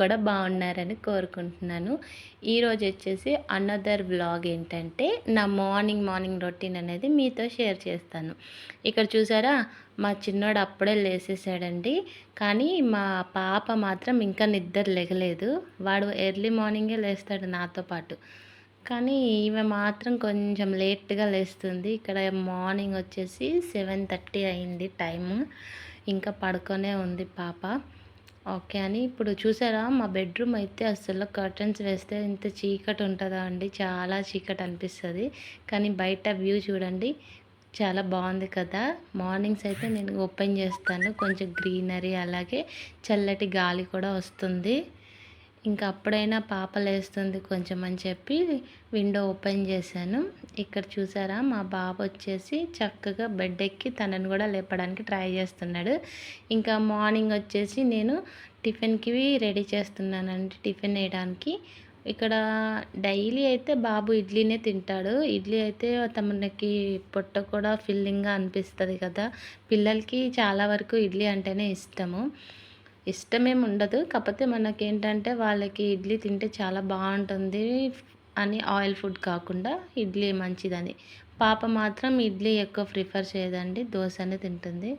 కూడా బాగున్నారని కోరుకుంటున్నాను. ఈరోజు వచ్చేసి అనదర్ వ్లాగ్ ఏంటంటే నా మార్నింగ్ రొటీన్ అనేది మీతో షేర్ చేస్తాను. ఇక్కడ చూసారా మా చిన్నోడు అప్పుడే లేసేసాడండి. కానీ మా పాప మాత్రం ఇంకా నిద్ర లెగలేదు. వాడు ఎర్లీ మార్నింగే లేస్తాడు నాతో పాటు. కానీ ఈమె మాత్రం కొంచెం లేట్‌గా లేస్తుంది. ఇక్కడ మార్నింగ్ వచ్చేసి 7:30 అయింది టైము. ఇంకా పడుకొనే ఉంది పాప. ఓకే అని ఇప్పుడు చూసారా మా బెడ్రూమ్ అయితే అస్సలు కర్టెన్స్ వేస్తే ఇంత చీకటి ఉంటుందా అండి, చాలా చీకటి అనిపిస్తుంది. కానీ బయట వ్యూ చూడండి, చాలా బాగుంది కదా. మార్నింగ్స్ అయితే నేను ఓపెన్ చేస్తాను, కొంచెం గ్రీనరీ అలాగే చల్లటి గాలి కూడా వస్తుంది. ఇంకా అప్పుడైనా పాప లేస్తుంది కొంచెం అని చెప్పి విండో ఓపెన్ చేశాను. ఇక్కడ చూసారా మా బాబు వచ్చేసి చక్కగా బెడ్ ఎక్కి తనను కూడా లేపడానికి ట్రై చేస్తున్నాడు. ఇంకా మార్నింగ్ వచ్చేసి నేను టిఫిన్కి రెడీ చేస్తున్నానండి, టిఫిన్ వేయడానికి. ఇక్కడ డైలీ అయితే బాబు ఇడ్లీనే తింటాడు. ఇడ్లీ అయితే తమకి పొట్ట కూడా ఫిల్లింగ్గా అనిపిస్తుంది కదా. పిల్లలకి చాలా వరకు ఇడ్లీ అంటేనే ఇష్టమేమి ఉండదు. కాకపోతే మనకేంటంటే వాళ్ళకి ఇడ్లీ తింటే చాలా బాగుంటుంది అని, ఆయిల్ ఫుడ్ కాకుండా ఇడ్లీ మంచిదని. పాప మాత్రం ఇడ్లీ ఎక్కువ ప్రిఫర్ చేయదండి, దోశనే తింటుంది.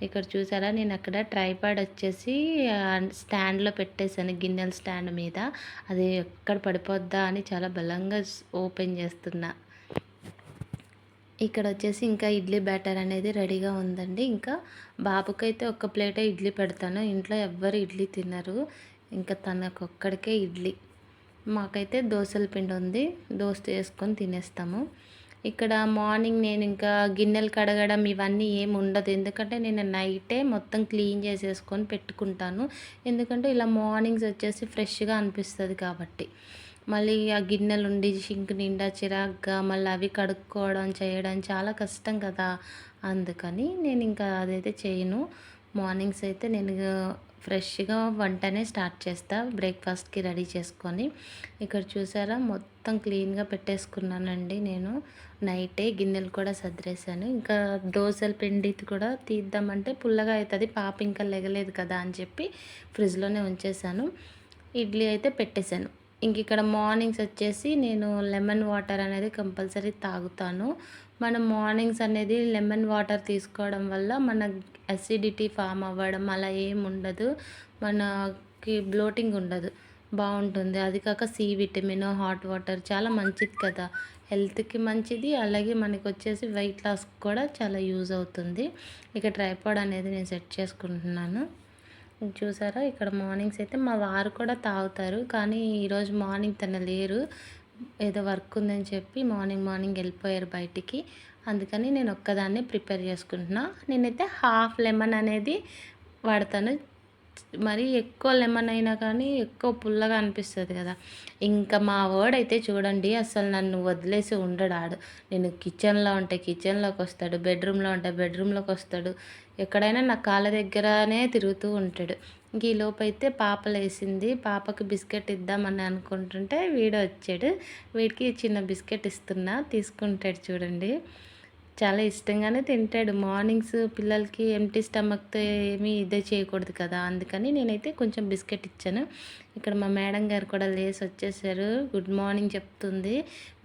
ఇక్కడ చూసారా నేను అక్కడ ట్రైపాడ్ వచ్చేసి స్టాండ్లో పెట్టేశాను, గిన్నెల స్టాండ్ మీద. అది ఎక్కడ పడిపోద్దా అని చాలా బలంగా ఓపెన్ చేస్తున్నా. ఇక్కడ వచ్చేసి ఇంకా ఇడ్లీ బ్యాటర్ అనేది రెడీగా ఉందండి. ఇంకా బాబుకైతే ఒక ప్లేటే ఇడ్లీ పెడతాను. ఇంట్లో ఎవ్వరు ఇడ్లీ తినరు, ఇంకా తనకొక్కడికే ఇడ్లీ. మాకైతే దోశల పిండి ఉంది, దోశ వేసుకొని తినేస్తాము. ఇక్కడ మార్నింగ్ నేను ఇంకా గిన్నెలు కడగడం ఇవన్నీ ఏమి ఉండదు, ఎందుకంటే నేను నైటే మొత్తం క్లీన్ చేసేసుకొని పెట్టుకుంటాను. ఎందుకంటే ఇలా మార్నింగ్స్ వచ్చేసి ఫ్రెష్గా అనిపిస్తుంది కాబట్టి. మళ్ళీ ఆ గిన్నెలు ఉండి సింక్ నిండా చిరాగ్గా మళ్ళీ అవి కడుక్కోవడం చేయడం చాలా కష్టం కదా. అందుకని నేను ఇంకా అదైతే చేయను. మార్నింగ్స్ అయితే నేను ఫ్రెష్గా వంటనే స్టార్ట్ చేస్తా, బ్రేక్ఫాస్ట్కి రెడీ చేసుకొని. ఇక్కడ చూసారా మొత్తం క్లీన్గా పెట్టేసుకున్నానండి నేను. నైటే గిన్నెలు కూడా సర్దేశాను. ఇంకా దోశల పిండి కూడా తీద్దామంటే పుల్లగా అవుతుంది, పాప ఇంకా లెగలేదు కదా అని చెప్పి ఫ్రిడ్జ్లోనే ఉంచేసాను. ఇడ్లీ అయితే పెట్టేశాను. ఇంక ఇక్కడ మార్నింగ్స్ వచ్చేసి నేను లెమన్ వాటర్ అనేది కంపల్సరీ తాగుతాను. మనం మార్నింగ్స్ అనేది లెమన్ వాటర్ తీసుకోవడం వల్ల మన అసిడిటీ ఫామ్ అవ్వడం అలా ఏమి ఉండదు, మనకి బ్లోటింగ్ ఉండదు, బాగుంటుంది. అది కాక సి విటమిన్, హాట్ వాటర్ చాలా మంచిది కదా, హెల్త్కి మంచిది. అలాగే మనకి వచ్చేసి వెయిట్ లాస్ కూడా చాలా యూజ్ అవుతుంది. ఇక ట్రైపాడ్ అనేది నేను సెట్ చేసుకుంటున్నాను. చూసారా ఇక్కడ మార్నింగ్స్ అయితే మా వారు కూడా తాగుతారు, కానీ ఈరోజు మార్నింగ్ తన లేరు, ఏదో వర్క్ ఉందని చెప్పి మార్నింగ్ వెళ్ళిపోయారు బయటికి. అందుకని నేను ఒక్కదాన్నే ప్రిపేర్ చేసుకుంటున్నా. నేనైతే హాఫ్ లెమన్ అనేది వాడతాను. మరి ఎక్కువ లెమన్ అయినా కానీ ఎక్కువ పుల్లగా అనిపిస్తుంది కదా. ఇంకా మా వాడైతే చూడండి అసలు నన్ను వదిలేసి ఉండడాడు. నేను కిచెన్లో ఉంటే కిచెన్లోకి వస్తాడు, బెడ్రూమ్లో ఉంటే బెడ్రూమ్లోకి వస్తాడు, ఎక్కడైనా నా కాళ్ళ దగ్గరనే తిరుగుతూ ఉంటాడు. ఇంక ఈ లోపైతే పాప లేసింది, పాపకి బిస్కెట్ ఇద్దామని అనుకుంటుంటే వీడు వచ్చాడు. వీడికి చిన్న బిస్కెట్ ఇస్తున్నా, తీసుకుంటాడు చూడండి. చాలా ఇష్టంగానే తింటాడు. మార్నింగ్స్ పిల్లలకి ఎంప్టీ స్టమక్తో ఏమీ ఇదే చేయకూడదు కదా, అందుకని నేనైతే కొంచెం బిస్కెట్ ఇచ్చాను. ఇక్కడ మా మేడం గారు కూడా లేసి వచ్చేసారు, గుడ్ మార్నింగ్ చెప్తుంది.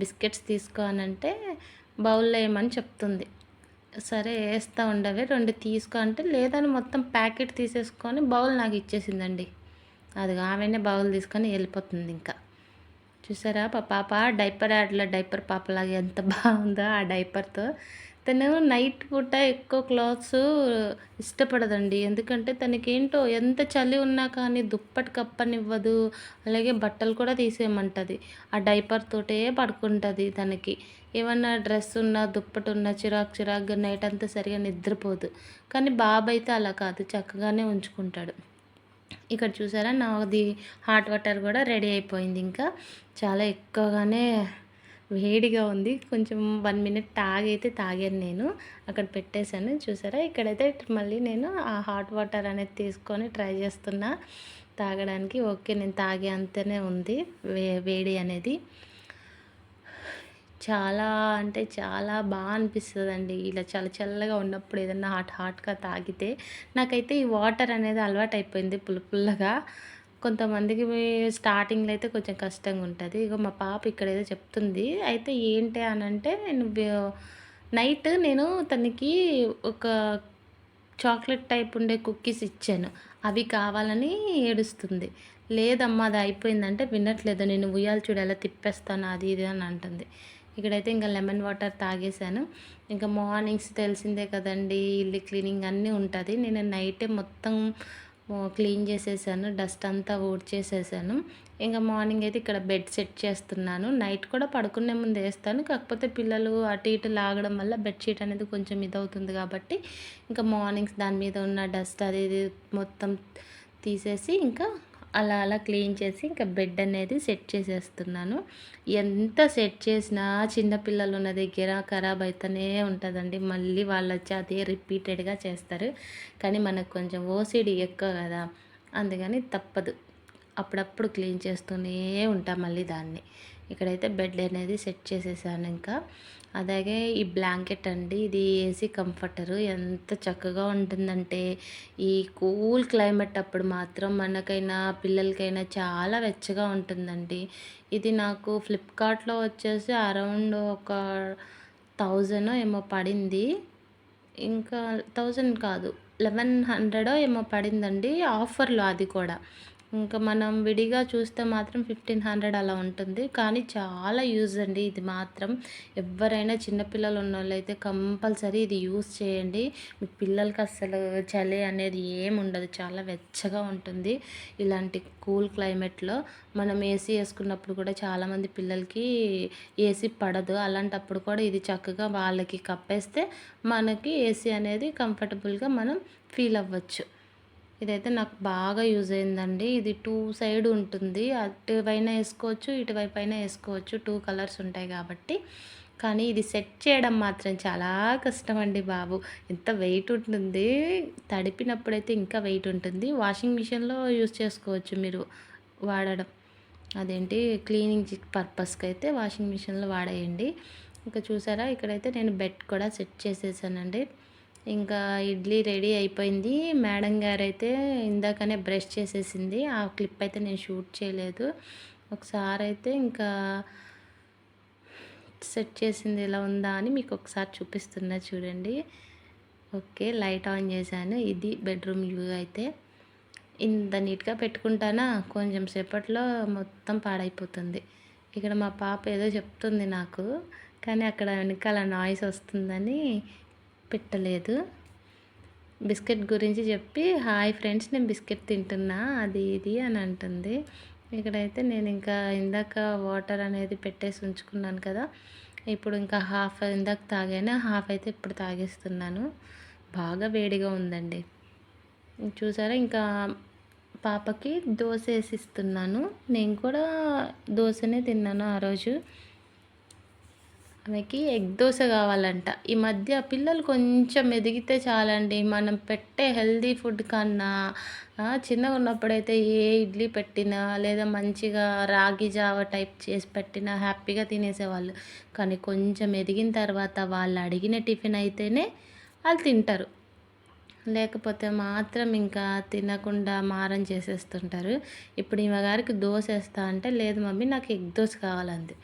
బిస్కెట్స్ తీసుకో అనంటే బౌల్లో వేయమని చెప్తుంది. సరే వేస్తూ ఉండవే, 2 తీసుకో అంటే లేదని మొత్తం ప్యాకెట్ తీసేసుకొని బౌల్ నాకు ఇచ్చేసిందండి. అది ఆమెనే బౌల్ తీసుకొని వెళ్ళిపోతుంది. ఇంకా చూసారా పాప డైపర్ యాడ్లో డైపర్ పాపలాగా ఎంత బాగుందో ఆ డైపర్తో. తను నైట్ పూట ఎక్కువ క్లాత్స్ ఇష్టపడదండి, ఎందుకంటే తనకేంటో ఎంత చలి ఉన్నా కానీ దుప్పటి కప్పనివ్వదు, అలాగే బట్టలు కూడా తీసేయమంటుంది. ఆ డైపర్ తోటే పడుకుంటుంది. తనకి ఏమన్నా డ్రెస్ ఉన్నా దుప్పటి ఉన్నా చిరాకుగా నైట్ అంతా సరిగా నిద్రపోదు. కానీ బాబు అయితే అలా కాదు, చక్కగానే ఉంచుకుంటాడు. ఇక్కడ చూసారా నాది హాట్ వాటర్ కూడా రెడీ అయిపోయింది. ఇంకా చాలా ఎక్కువగానే వేడిగా ఉంది, కొంచెం 1 మినిట్ తాగాను నేను, అక్కడ పెట్టేశాను. చూసారా ఇక్కడైతే మళ్ళీ నేను ఆ హాట్ వాటర్ అనేది తీసుకొని ట్రై చేస్తున్నా తాగడానికి. ఓకే నేను తాగే అంతనే ఉంది వేడి అనేది. చాలా అంటే చాలా బాగా అనిపిస్తుందండి ఇలా చల్లగా ఉన్నప్పుడు ఏదన్నా హాట్గా తాగితే. నాకైతే ఈ వాటర్ అనేది అలవాటు అయిపోయింది పుల్లగా. కొంతమందికి స్టార్టింగ్‌లో అయితే కొంచెం కష్టంగా ఉంటది. ఇగో మా పాప ఇక్కడేదో చెప్తుంది. అయితే ఏంటి అనంటే నైట్ నేను తనకి ఒక చాక్లెట్ టైప్ ఉండే కుక్కీస్ ఇచ్చాను. అవి కావాలని ఏడుస్తుంది. లేదమ్మా అది అయిపోయిందంటే వినట్లేదు. నేను ఉయ్యాల చూడు ఎలా తిప్పేస్తాను అది ఇది అని అంటుంది. ఇక్కడైతే ఇంకా లెమన్ వాటర్ తాగేసాను. ఇంకా మార్నింగ్స్ తెలిసిందే కదండీ! ఇల్లు క్లీనింగ్ అన్నీ ఉంటది. నేను నైటే మొత్తం క్లీన్ చేసేసాను. డస్ట్ అంతా ఊడ్చేసేసాను. ఇంక మార్నింగ్ అయితే ఇక్కడ బెడ్ సెట్ చేస్తున్నాను. నైట్ కూడా పడుకునే ముందు ఏస్తాను. కాకపోతే పిల్లలు అటు ఇటు లాగడం వల్ల బెడ్‌షీట్ అనేది కొంచెం ఇదవుతుంది కాబట్టి, ఇంకా మార్నింగ్స్ దాని మీద ఉన్న డస్ట్ అది ఇది మొత్తం తీసేసి ఇంకా అలా అలా క్లీన్ చేసి ఇంకా బెడ్ అనేది సెట్ చేసేస్తున్నాను. ఎంత సెట్ చేసినా చిన్న పిల్లలు ఉన్న దగ్గర ఖరాబ్ అయితేనే ఉంటదండి. మళ్ళీ వాళ్ళొచ్చి అదే రిపీటెడ్‌గా చేస్తారు. కానీ మనకు కొంచెం ఓసీడీ ఎక్కువ గదా! అందుకని తప్పదు. అప్పుడప్పుడు క్లీన్ చేస్తూనే ఉంటా మళ్ళీ దాన్ని. ఇక్కడైతే బెడ్ అనేది సెట్ చేసేసాను ఇంకా. అలాగే ఈ బ్లాంకెట్ అండి. ఇది ఏసీ కంఫర్టరు. ఎంత చక్కగా ఉంటుందంటే, ఈ కూల్ క్లైమేట్ అప్పుడు మాత్రం మనకైనా, పిల్లలకైనా చాలా వెచ్చగా ఉంటుందండి. ఇది నాకు ఫ్లిప్‌కార్ట్‌లో వచ్చేసి అరౌండ్ ఒక 1000 ఏమో పడింది. ఇంకా 1000 కాదు. 1100 ఏమో పడిందండి. ఆఫర్‌లో అది కూడా. ఇంకా మనం విడిగా చూస్తే మాత్రం 1500 అలా ఉంటుంది. కానీ చాలా యూజ్ అండి ఇది మాత్రం. ఎవ్వరైనా చిన్న పిల్లలు ఉన్నోళ్ళైతే కంపల్సరీ ఇది యూజ్ చేయండి. మీ పిల్లలకి అస్సలు చలి అనేది ఏముండదు. చాలా వెచ్చగా ఉంటుంది. ఇలాంటి కూల్ క్లైమేట్‌లో మనం ఏసీ యేసుకున్నప్పుడు కూడా చాలామంది పిల్లలకి ఏసీ పడదు. అలాంటప్పుడు కూడా ఇది చక్కగా వాళ్ళకి కప్పేస్తే మనకి ఏసీ అనేది కంఫర్టబుల్‌గా మనం ఫీల్ అవ్వచ్చు. ఇదైతే నాకు బాగా యూజ్ అయిందండి. ఇది 2 సైడ్ ఉంటుంది. అటువైనా ఏసుకోవచ్చు, ఇటువైపైనా ఏసుకోవచ్చు. 2 కలర్స్ ఉంటాయి కాబట్టి. కానీ ఇది సెట్ చేయడం మాత్రం చాలా కష్టమండి బాబు. ఎంత వెయిట్ ఉంటుంది. తడిపినప్పుడైతే ఇంకా వెయిట్ ఉంటుంది. వాషింగ్ మిషన్‌లో యూజ్ చేసుకోవచ్చు మీరు వాడడం. అదేంటి క్లీనింగ్ పర్పస్‌కైతే వాషింగ్ మిషన్‌లో వాడేయండి. ఇంకా చూసారా ఇక్కడైతే నేను బెడ్ కూడా సెట్ చేసేసానండి. ఇంకా ఇడ్లీ రెడీ అయిపోయింది. మేడం గారైతే ఇందాకనే బ్రష్ చేసేసింది. ఆ క్లిప్ అయితే నేను షూట్ చేయలేదు. ఒకసారైతే ఇంకా సెట్ చేసింది ఎలా ఉందా అని మీకు ఒకసారి చూపిస్తున్నా చూడండి. ఓకే. లైట్ ఆన్ చేశాను. ఇది బెడ్‌రూమ్ వ్యూ అయితే. ఇంత నీట్‌గా పెట్టుకుంటానా కొంచెం సేపట్లో మొత్తం పాడైపోతుంది. ఇక్కడ మా పాప ఏదో చెప్తుంది నాకు. కానీ అక్కడ వెనకాల నాయిస్ వస్తుందని పెట్టలేదు. బిస్కెట్ గురించి చెప్పి హాయ్ ఫ్రెండ్స్ నేను బిస్కెట్ తింటున్నా అది ఇది అని అంటుంది. ఇక్కడైతే నేను ఇంకా ఇందాక వాటర్ అనేది పెట్టేసి ఉంచుకున్నాను కదా! ఇప్పుడు ఇంకా హాఫ్ ఇందాక తాగాను. హాఫ్ అయితే ఇప్పుడు తాగేస్తున్నాను. బాగా వేడిగా ఉందండి. చూసారా ఇంకా పాపకి దోస ఏసిస్తున్నాను. నేను కూడా దోసనే తిన్నాను ఆ రోజు. ఆమెకి ఎగ్ దోస కావాలంట. ఈ మధ్య పిల్లలు కొంచెం ఎదిగితే చాలండి. మనం పెట్టే హెల్తీ ఫుడ్ కన్నా చిన్నగా ఉన్నప్పుడైతే ఏ ఇడ్లీ పెట్టినా లేదా మంచిగా రాగి జావ టైప్ చేసి పెట్టినా హ్యాపీగా తినేసేవాళ్ళు. కానీ కొంచెం ఎదిగిన తర్వాత వాళ్ళు అడిగిన టిఫిన్ అయితేనే వాళ్ళు తింటారు. లేకపోతే మాత్రం ఇంకా తినకుండా మారం చేసేస్తుంటారు. ఇప్పుడు ఈమె గారికి దోస ఏస్తా అంటే, లేదు మమ్మీ నాకు ఎగ్ దోస కావాలంది.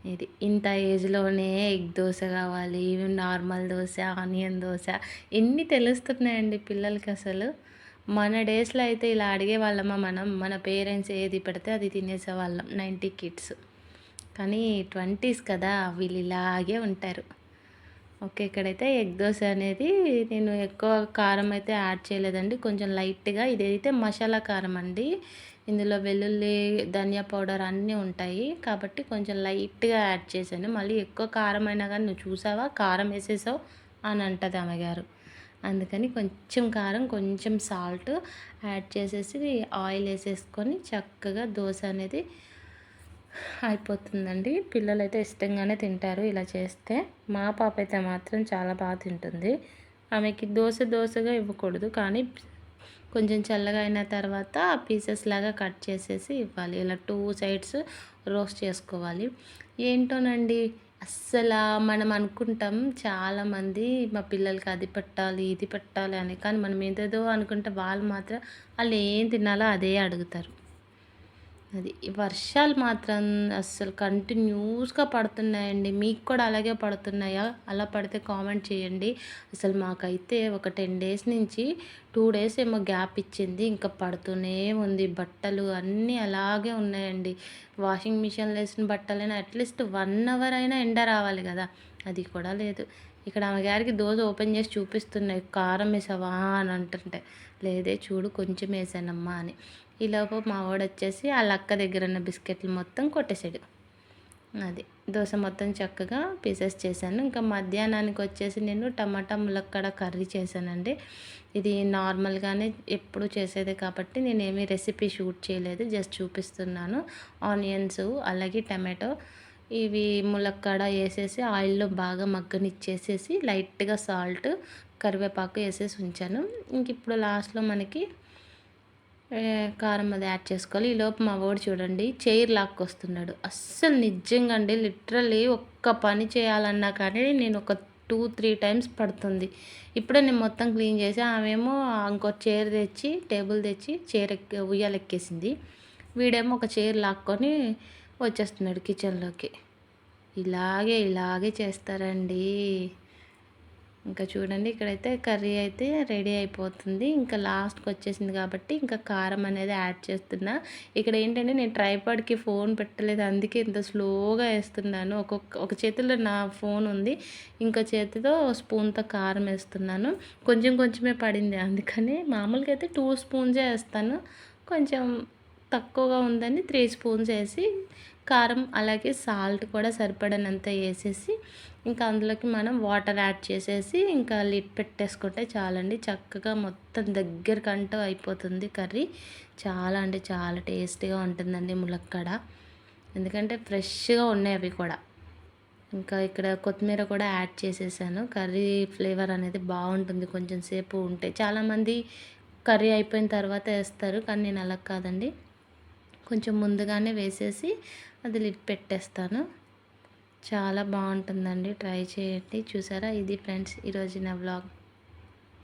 ఇది ఇంత ఏజ్‌లోనే ఎగ్ దోస కావాలి, నార్మల్ దోస, ఆనియన్ దోస ఎన్ని తెలుస్తున్నాయండి పిల్లలకి అసలు. మన డేస్‌లో అయితే ఇలా అడిగేవాళ్ళమా మనం? మన పేరెంట్స్ ఏది పెడితే అది తినేసేవాళ్ళం 90 కిడ్స్. కానీ 20స్ కదా! వీళ్ళు ఇలాగే ఉంటారు. ఓకే. ఇక్కడైతే ఎగ్ దోస అనేది నేను ఎక్కువ కారం అయితే యాడ్ చేయలేదండి. కొంచెం లైట్‌గా ఇదైతే మసాలా కారం అండి. ఇందులో వెల్లుల్లి, ధనియా పౌడర్ అన్నీ ఉంటాయి. కాబట్టి కొంచెం లైట్‌గా యాడ్ చేశాను. మళ్ళీ ఎక్కువ కారం అయినా గానీ "నువ్వు చూసావా కారం ఏసేసావు" అని అంటది ఆమె గారు. అందుకని కొంచెం కారం, కొంచెం సాల్ట్ యాడ్ చేసేసి ఆయిల్ ఏసేసుకొని చక్కగా దోస అనేది అయిపోతుందండి. పిల్లలైతే ఇష్టంగానే తింటారు ఇలా చేస్తే. మా పాప అయితే మాత్రం చాలా బాగా తింటుంది. ఆమెకి దోసగా ఇవ్వకూడదు. కానీ కొంచెం చల్లగా అయిన తర్వాత పీసెస్ లాగా కట్ చేసేసి ఇవ్వాలి. ఇలా 2 సైడ్స్ రోస్ట్ చేసుకోవాలి. ఏంటోనండి అస్సలా మనం అనుకుంటాం చాలామంది మా పిల్లలకి అది పెట్టాలి, ఇది పెట్టాలి అని. కానీ మనం ఏదేదో అనుకుంటే వాళ్ళు మాత్రం ఆళ్ళు ఏం తినాలో అదే అడుగుతారు. అది. ఈ వర్షాలు మాత్రం అస్సలు కంటిన్యూస్‌గా పడుతున్నాయండి. మీకు కూడా అలాగే పడుతున్నాయా? అలా పడితే కామెంట్ చేయండి. అసలు మాకైతే ఒక 10 డేస్ నుంచి 2 డేస్ ఏమో గ్యాప్ ఇచ్చింది. ఇంకా పడుతూనే ఉంది. బట్టలు అన్నీ అలాగే ఉన్నాయండి. వాషింగ్ మిషన్‌లో ఏసిన బట్టలైనా అట్‌లీస్ట్ 1 అవర్ అయినా ఎండ రావాలి గదా! అది కూడా లేదు. ఇక్కడ ఆమె గారికి దోస ఓపెన్ చేసి చూపిస్తున్నాయి. "కారం ఏసావా?" అని అంటుంటే, "లేదే చూడు కొంచెం ఏసానమ్మా" అని. ఈలోపు మా వాడొచ్చేసి ఆళ్ళ అక్క దగ్గరున్న బిస్కెట్లు మొత్తం కొట్టేసాడు. అది. దోస మొత్తం చక్కగా పీసెస్ చేశాను. ఇంకా మధ్యాహ్నానికొచ్చేసి నేను టమాటా ములక్కాడ కర్రీ చేశానండి. ఇది నార్మల్‌గానే ఎప్పుడు చేసేదే కాబట్టి నేనేమి రెసిపీ షూట్ చేయలేదు. జస్ట్ చూపిస్తున్నాను. ఆనియన్స్ అలాగే టమాటో ఇవి ములక్కాడ ఏసేసి ఆయిల్‌లో బాగా మగ్గనిచ్చేసేసి లైట్‌గా సాల్ట్, కరివేపాకు ఏసేసి ఉంచాను. ఇంకిప్పుడు లాస్ట్‌లో మనకి కారం అది యాడ్ చేసుకోవాలి. ఈలోపు మా వోడు చూడండి చైర్ లాక్కొస్తున్నాడు. అస్సలు నిజంగా అండి లిటరల్లీ ఒక్క పని చేయాలన్నా కానీ నేను ఒక 2, 3 టైమ్స్ పడుతుంది. ఇప్పుడే నేను మొత్తం క్లీన్ చేసి ఆమేమో ఇంకో చైర్ తెచ్చి టేబుల్ తెచ్చి చైర్ ఉయ్యాలెక్కేసింది. వీడేమో ఒక చైర్ లాక్కొని వచ్చేస్తున్నాడు కిచెన్‌లోకి. ఇలాగే చేస్తారండి. ఇంకా చూడండి ఇక్కడైతే కర్రీ అయితే రెడీ అయిపోతుంది. ఇంకా లాస్ట్‌కొచ్చేసింది కాబట్టి ఇంకా కారం అనేది యాడ్ చేస్తున్నా. ఇక్కడ ఏంటంటే నేను ట్రైపాడ్‌కి ఫోన్ పెట్టలేదు. అందుకే ఇంత స్లోగా ఏస్తున్నాను. ఒక చేతిలో నా ఫోన్ ఉంది. ఇంకో చేతితో స్పూన్‌తో కారం ఏస్తున్నాను. కొంచెం కొంచెమే పడింది. అందుకని మామూలుగా అయితే 2 స్పూన్సే ఏస్తాను. కొంచెం తక్కువగా ఉందని 3 స్పూన్స్ ఏసి కారం అలాగే సాల్ట్ కూడా సరిపడినంత ఏసేసి ఇంకా అందులోకి మనం వాటర్ యాడ్ చేసేసి ఇంకా లిడ్ పెట్టేసుకుంటే చాలండి. చక్కగా మొత్తం దగ్గరకంటూ అయిపోతుంది కర్రీ. చాలా అంటే చాలా టేస్టీగా ఉంటుందండి ములక్కాడ. ఎందుకంటే ఫ్రెష్‌గా ఉన్నాయి అవి కూడా. ఇంకా ఇక్కడ కొత్తిమీర కూడా యాడ్ చేసేసాను. కర్రీ ఫ్లేవర్ అనేది బావుంటుంది కొంచెం సేపు ఉంటే. చాలామంది కర్రీ అయిపోయిన తర్వాత ఏస్తారు. కానీ నేను అలా కాదండి. కొంచెం ముందుగానే వేసేసి అది లిడ్ పెట్టేస్తాను. చాలా బావుంటుందండి. ట్రై చేయండి. చూసారా ఇది ఫ్రెండ్స్ ఈరోజు నా వ్లాగ్.